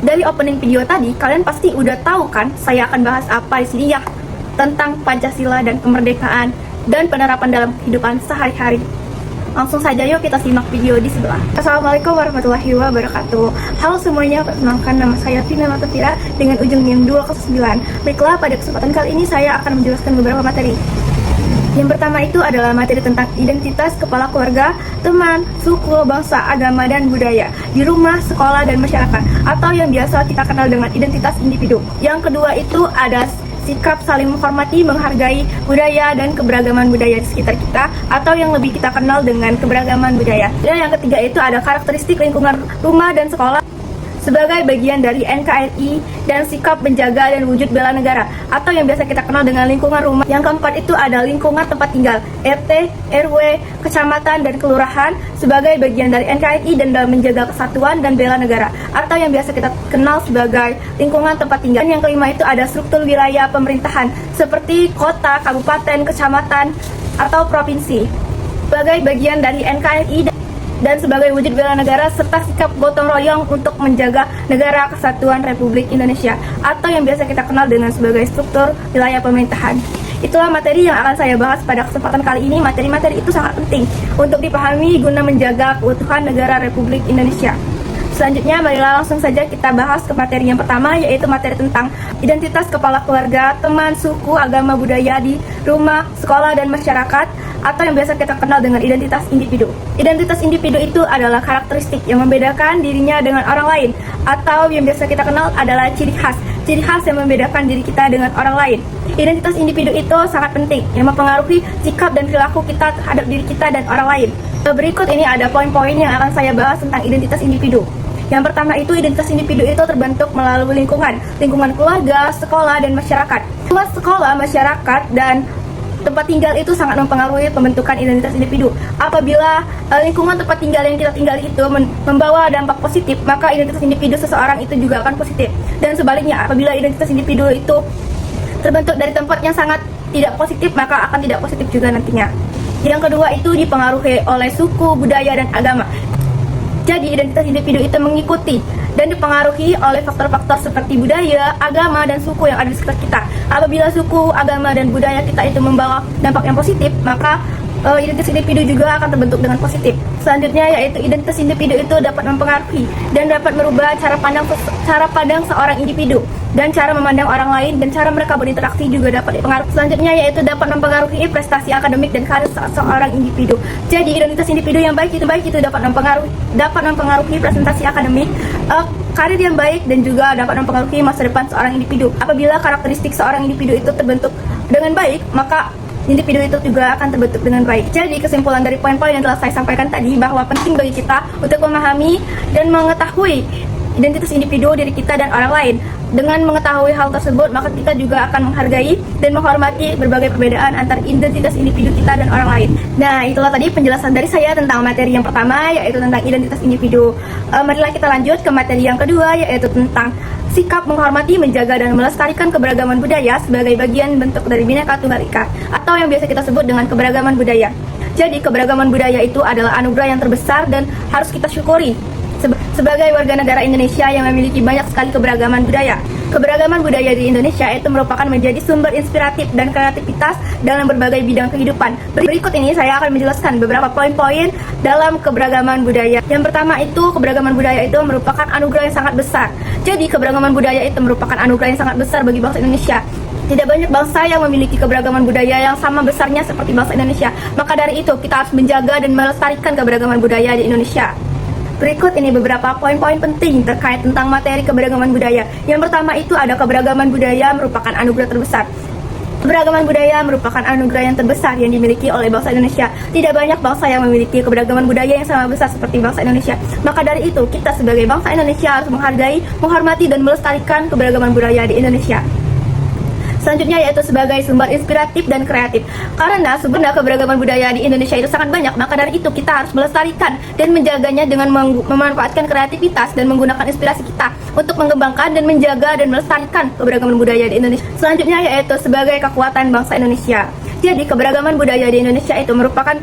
Dari opening video tadi, kalian pasti udah tahu kan saya akan bahas apa di sini ya, tentang Pancasila dan kemerdekaan dan penerapan dalam kehidupan sehari-hari. Langsung saja yuk kita simak video di sebelah. Assalamualaikum warahmatullahi wabarakatuh. Halo semuanya, perkenalkan nama saya Vina Latapira dengan ujung NIM 209. Baiklah, pada kesempatan kali ini saya akan menjelaskan beberapa materi. Yang pertama itu adalah materi tentang identitas kepala keluarga, teman, suku, bangsa, agama, dan budaya di rumah, sekolah, dan masyarakat, atau yang biasa kita kenal dengan identitas individu. Yang kedua itu ada sikap saling menghormati, menghargai budaya dan keberagaman budaya di sekitar kita, atau yang lebih kita kenal dengan keberagaman budaya. Dan yang ketiga itu ada karakteristik lingkungan rumah dan sekolah sebagai bagian dari NKRI dan sikap menjaga dan wujud bela negara, atau yang biasa kita kenal dengan lingkungan rumah. Yang keempat itu ada lingkungan tempat tinggal, RT, RW, kecamatan, dan kelurahan sebagai bagian dari NKRI dan dalam menjaga kesatuan dan bela negara, atau yang biasa kita kenal sebagai lingkungan tempat tinggal. Dan yang kelima itu ada struktur wilayah pemerintahan seperti kota, kabupaten, kecamatan, atau provinsi sebagai bagian dari NKRI dan sebagai wujud bela negara, serta sikap gotong royong untuk menjaga negara kesatuan Republik Indonesia, atau yang biasa kita kenal dengan sebagai struktur wilayah pemerintahan. Itulah materi yang akan saya bahas pada kesempatan kali ini. Materi-materi itu sangat penting untuk dipahami guna menjaga keutuhan negara Republik Indonesia. Selanjutnya, marilah langsung saja kita bahas ke materi yang pertama, yaitu materi tentang identitas kepala keluarga, teman, suku, agama, budaya di rumah, sekolah, dan masyarakat, atau yang biasa kita kenal dengan identitas individu. Identitas individu itu adalah karakteristik yang membedakan dirinya dengan orang lain, atau yang biasa kita kenal adalah ciri khas yang membedakan diri kita dengan orang lain. Identitas individu itu sangat penting, yang mempengaruhi sikap dan perilaku kita terhadap diri kita dan orang lain. Berikut ini ada poin-poin yang akan saya bahas tentang identitas individu. Yang pertama itu, identitas individu itu terbentuk melalui lingkungan keluarga, sekolah, dan masyarakat. Sekolah, masyarakat, dan tempat tinggal itu sangat mempengaruhi pembentukan identitas individu. Apabila lingkungan tempat tinggal yang kita tinggali itu membawa dampak positif, maka identitas individu seseorang itu juga akan positif. Dan sebaliknya, apabila identitas individu itu terbentuk dari tempat yang sangat tidak positif, maka akan tidak positif juga nantinya. Yang kedua itu dipengaruhi oleh suku, budaya, dan agama. Jadi identitas individu itu mengikuti dan dipengaruhi oleh faktor-faktor seperti budaya, agama, dan suku yang ada di sekitar kita. Apabila suku, agama, dan budaya kita itu membawa dampak yang positif, maka identitas individu juga akan terbentuk dengan positif. Selanjutnya yaitu identitas individu itu dapat mempengaruhi dan dapat merubah cara pandang seorang individu, dan cara memandang orang lain, dan cara mereka berinteraksi juga dapat dipengaruhi. Selanjutnya yaitu dapat mempengaruhi prestasi akademik dan karir seorang individu. Jadi identitas individu yang baik itu dapat mempengaruhi presentasi akademik, karir yang baik, dan juga dapat mempengaruhi masa depan seorang individu. Apabila karakteristik seorang individu itu terbentuk dengan baik, maka individu itu juga akan terbentuk dengan baik. Jadi kesimpulan dari poin-poin yang telah saya sampaikan tadi, bahwa penting bagi kita untuk memahami dan mengetahui identitas individu, diri kita, dan orang lain. Dengan mengetahui hal tersebut, maka kita juga akan menghargai dan menghormati berbagai perbedaan antara identitas individu kita dan orang lain. Nah, itulah tadi penjelasan dari saya tentang materi yang pertama, yaitu tentang identitas individu. Marilah kita lanjut ke materi yang kedua, yaitu tentang sikap menghormati, menjaga, dan melestarikan keberagaman budaya sebagai bagian bentuk dari Bhinneka Tunggal Ika, atau yang biasa kita sebut dengan keberagaman budaya. Jadi keberagaman budaya itu adalah anugerah yang terbesar dan harus kita syukuri sebagai warga negara Indonesia yang memiliki banyak sekali keberagaman budaya. Keberagaman budaya di Indonesia itu merupakan menjadi sumber inspiratif dan kreativitas dalam berbagai bidang kehidupan. Berikut ini saya akan menjelaskan beberapa poin-poin dalam keberagaman budaya. Yang pertama itu, keberagaman budaya itu merupakan anugerah yang sangat besar. Jadi keberagaman budaya itu merupakan anugerah yang sangat besar bagi bangsa Indonesia. Tidak banyak bangsa yang memiliki keberagaman budaya yang sama besarnya seperti bangsa Indonesia. Maka dari itu, kita harus menjaga dan melestarikan keberagaman budaya di Indonesia. Berikut ini beberapa poin-poin penting terkait tentang materi keberagaman budaya. Yang pertama itu ada keberagaman budaya merupakan anugerah terbesar. Keberagaman budaya merupakan anugerah yang terbesar yang dimiliki oleh bangsa Indonesia. Tidak banyak bangsa yang memiliki keberagaman budaya yang sama besar seperti bangsa Indonesia. Maka dari itu, kita sebagai bangsa Indonesia harus menghargai, menghormati, dan melestarikan keberagaman budaya di Indonesia. Selanjutnya yaitu sebagai sumber inspiratif dan kreatif. Karena sumber keberagaman budaya di Indonesia itu sangat banyak, maka dari itu kita harus melestarikan dan menjaganya dengan memanfaatkan kreativitas dan menggunakan inspirasi kita untuk mengembangkan dan menjaga dan melestarikan keberagaman budaya di Indonesia. Selanjutnya yaitu sebagai kekuatan bangsa Indonesia. Jadi keberagaman budaya di Indonesia itu merupakan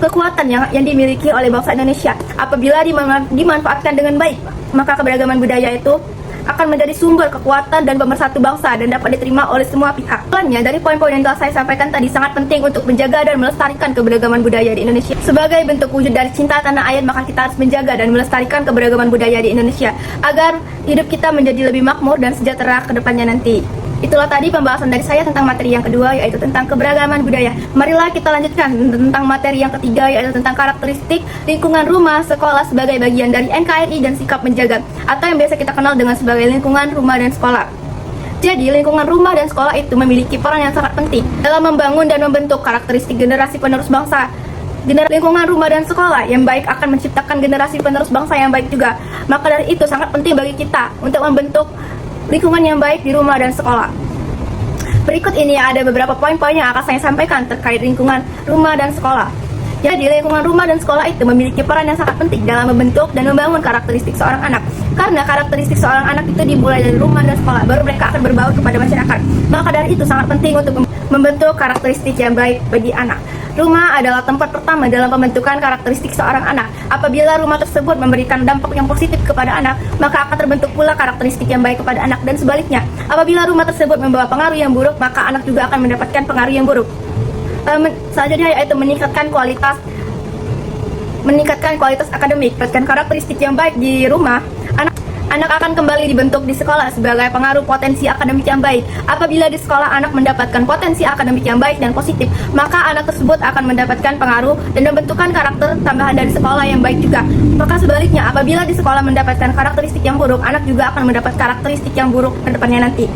kekuatan yang dimiliki oleh bangsa Indonesia. Apabila dimanfaatkan dengan baik, maka keberagaman budaya itu akan menjadi sumber kekuatan dan pemersatu bangsa dan dapat diterima oleh semua pihak. Selanjutnya, dari poin-poin yang telah saya sampaikan tadi sangat penting untuk menjaga dan melestarikan keberagaman budaya di Indonesia. Sebagai bentuk wujud dari cinta tanah air, maka kita harus menjaga dan melestarikan keberagaman budaya di Indonesia agar hidup kita menjadi lebih makmur dan sejahtera ke depannya nanti. Itulah tadi pembahasan dari saya tentang materi yang kedua, yaitu tentang keberagaman budaya. Marilah kita lanjutkan tentang materi yang ketiga, yaitu tentang karakteristik lingkungan rumah sekolah sebagai bagian dari NKRI dan sikap menjaga, atau yang biasa kita kenal dengan sebagai lingkungan rumah dan sekolah. Jadi, lingkungan rumah dan sekolah itu memiliki peran yang sangat penting dalam membangun dan membentuk karakteristik generasi penerus bangsa. Lingkungan rumah dan sekolah yang baik akan menciptakan generasi penerus bangsa yang baik juga. Maka dari itu sangat penting bagi kita untuk membentuk lingkungan yang baik di rumah dan sekolah. Berikut ini ada beberapa poin-poin yang akan saya sampaikan terkait lingkungan rumah dan sekolah. Jadi, lingkungan rumah dan sekolah itu memiliki peran yang sangat penting dalam membentuk dan membangun karakteristik seorang anak. Karena karakteristik seorang anak itu dimulai dari rumah dan sekolah, baru mereka akan berbaur kepada masyarakat. Maka dari itu sangat penting untuk membentuk karakteristik yang baik bagi anak. Rumah adalah tempat pertama dalam pembentukan karakteristik seorang anak. Apabila rumah tersebut memberikan dampak yang positif kepada anak, maka akan terbentuk pula karakteristik yang baik kepada anak, dan sebaliknya. Apabila rumah tersebut membawa pengaruh yang buruk, maka anak juga akan mendapatkan pengaruh yang buruk. Selanjutnya yaitu meningkatkan kualitas akademik. Berdasarkan karakteristik yang baik di rumah, anak akan kembali dibentuk di sekolah sebagai pengaruh potensi akademik yang baik. Apabila di sekolah anak mendapatkan potensi akademik yang baik dan positif, maka anak tersebut akan mendapatkan pengaruh dan membentukkan karakter tambahan dari sekolah yang baik juga. Maka sebaliknya, apabila di sekolah mendapatkan karakteristik yang buruk, anak juga akan mendapat karakteristik yang buruk ke depannya nanti.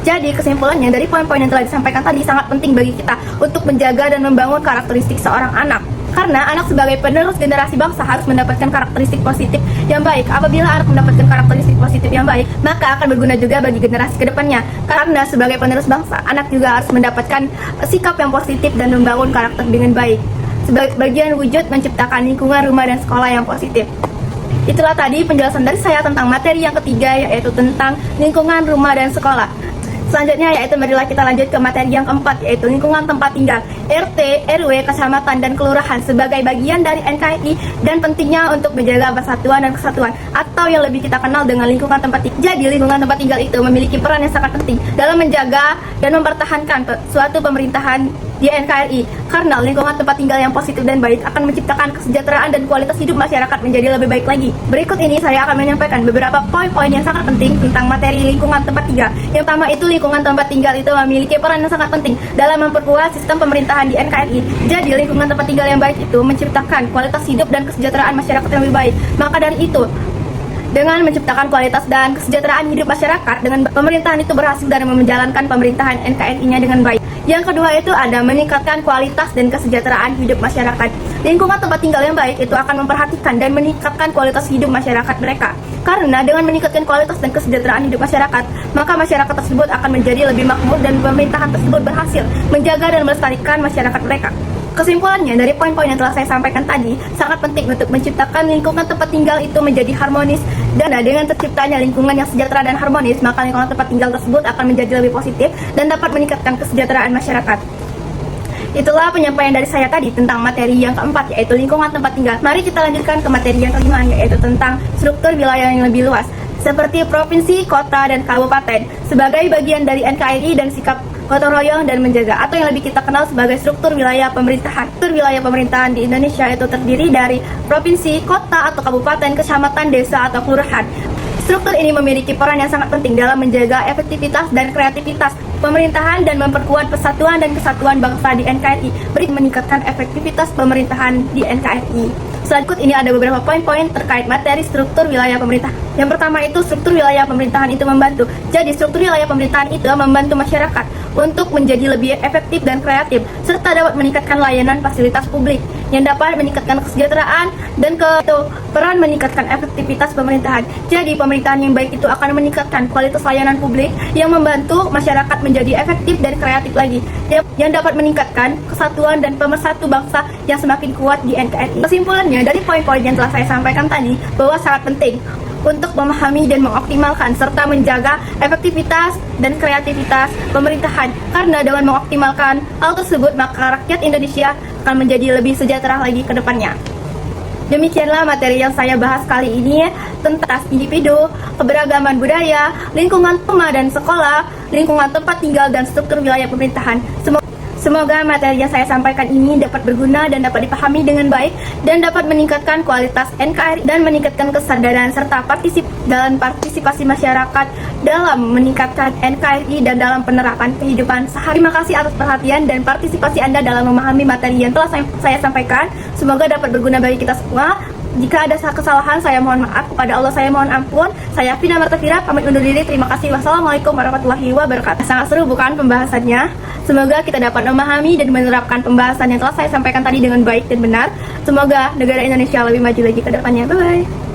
Jadi, kesimpulannya dari poin-poin yang telah disampaikan tadi sangat penting bagi kita untuk menjaga dan membangun karakteristik seorang anak. Karena anak sebagai penerus generasi bangsa harus mendapatkan karakteristik positif yang baik. Apabila anak mendapatkan karakteristik positif yang baik, maka akan berguna juga bagi generasi kedepannya. Karena sebagai penerus bangsa, anak juga harus mendapatkan sikap yang positif dan membangun karakter dengan baik. Sebagai bagian wujud menciptakan lingkungan rumah dan sekolah yang positif. Itulah tadi penjelasan dari saya tentang materi yang ketiga, yaitu tentang lingkungan rumah dan sekolah. Selanjutnya yaitu marilah kita lanjut ke materi yang keempat, yaitu lingkungan tempat tinggal. RT, RW, kecamatan, dan kelurahan sebagai bagian dari NKRI dan pentingnya untuk menjaga persatuan dan kesatuan, atau yang lebih kita kenal dengan lingkungan tempat tinggal. Jadi, lingkungan tempat tinggal itu memiliki peran yang sangat penting dalam menjaga dan mempertahankan suatu pemerintahan di NKRI, karena lingkungan tempat tinggal yang positif dan baik akan menciptakan kesejahteraan dan kualitas hidup masyarakat menjadi lebih baik lagi. Berikut ini saya akan menyampaikan beberapa poin-poin yang sangat penting tentang materi lingkungan tempat tinggal. Yang pertama itu lingkungan tempat tinggal itu memiliki peran yang sangat penting dalam memperkuat sistem pemerintahan di NKRI. Jadi, lingkungan tempat tinggal yang baik itu menciptakan kualitas hidup dan kesejahteraan masyarakat yang lebih baik. Maka dari itu, dengan menciptakan kualitas dan kesejahteraan hidup masyarakat, dengan pemerintahan itu berhasil dalam menjalankan pemerintahan NKRI-nya dengan baik. Yang kedua itu ada meningkatkan kualitas dan kesejahteraan hidup masyarakat. Lingkungan tempat tinggal yang baik itu akan memperhatikan dan meningkatkan kualitas hidup masyarakat mereka. Karena dengan meningkatkan kualitas dan kesejahteraan hidup masyarakat, maka masyarakat tersebut akan menjadi lebih makmur dan pemerintahan tersebut berhasil menjaga dan melestarikan masyarakat mereka. Kesimpulannya, dari poin-poin yang telah saya sampaikan tadi, sangat penting untuk menciptakan lingkungan tempat tinggal itu menjadi harmonis, dan dengan terciptanya lingkungan yang sejahtera dan harmonis, maka lingkungan tempat tinggal tersebut akan menjadi lebih positif dan dapat meningkatkan kesejahteraan masyarakat. Itulah penyampaian dari saya tadi tentang materi yang keempat, yaitu lingkungan tempat tinggal. Mari kita lanjutkan ke materi yang kelima, yaitu tentang struktur wilayah yang lebih luas, seperti provinsi, kota, dan kabupaten, sebagai bagian dari NKRI dan sikap gotong royong dan menjaga, atau yang lebih kita kenal sebagai struktur wilayah pemerintahan. Struktur wilayah pemerintahan di Indonesia itu terdiri dari provinsi, kota atau kabupaten, kecamatan, desa atau kelurahan. Struktur ini memiliki peran yang sangat penting dalam menjaga efektivitas dan kreativitas pemerintahan dan memperkuat persatuan dan kesatuan bangsa di NKRI, meningkatkan efektivitas pemerintahan di NKRI. Selanjutnya ini ada beberapa poin-poin terkait materi struktur wilayah pemerintahan. Yang pertama itu struktur wilayah pemerintahan itu membantu. Jadi struktur wilayah pemerintahan itu membantu masyarakat untuk menjadi lebih efektif dan kreatif, serta dapat meningkatkan layanan fasilitas publik yang dapat meningkatkan kesejahteraan dan peran meningkatkan efektivitas pemerintahan. Jadi pemerintahan yang baik itu akan meningkatkan kualitas layanan publik yang membantu masyarakat menjadi efektif dan kreatif lagi, yang dapat meningkatkan kesatuan dan pemersatu bangsa yang semakin kuat di NKRI. Kesimpulannya, dari poin-poin yang telah saya sampaikan tadi, bahwa sangat penting untuk memahami dan mengoptimalkan serta menjaga efektivitas dan kreativitas pemerintahan, karena dengan mengoptimalkan hal tersebut maka rakyat Indonesia akan menjadi lebih sejahtera lagi ke depannya. Demikianlah materi yang saya bahas kali ini tentang individu, keberagaman budaya, lingkungan rumah dan sekolah, lingkungan tempat tinggal dan struktur wilayah pemerintahan. Semoga materi yang saya sampaikan ini dapat berguna dan dapat dipahami dengan baik dan dapat meningkatkan kualitas NKRI dan meningkatkan kesadaran serta partisipasi masyarakat dalam meningkatkan NKRI dan dalam penerapan kehidupan sehari. Terima kasih atas perhatian dan partisipasi Anda dalam memahami materi yang telah saya sampaikan. Semoga dapat berguna bagi kita semua. Jika ada kesalahan, saya mohon maaf. Kepada Allah saya mohon ampun. Saya Fina Martafira, pamit undur diri. Terima kasih. Wassalamualaikum warahmatullahi wabarakatuh. Sangat seru bukan pembahasannya? Semoga kita dapat memahami dan menerapkan pembahasan yang telah saya sampaikan tadi dengan baik dan benar. Semoga negara Indonesia lebih maju lagi ke depannya. Bye-bye.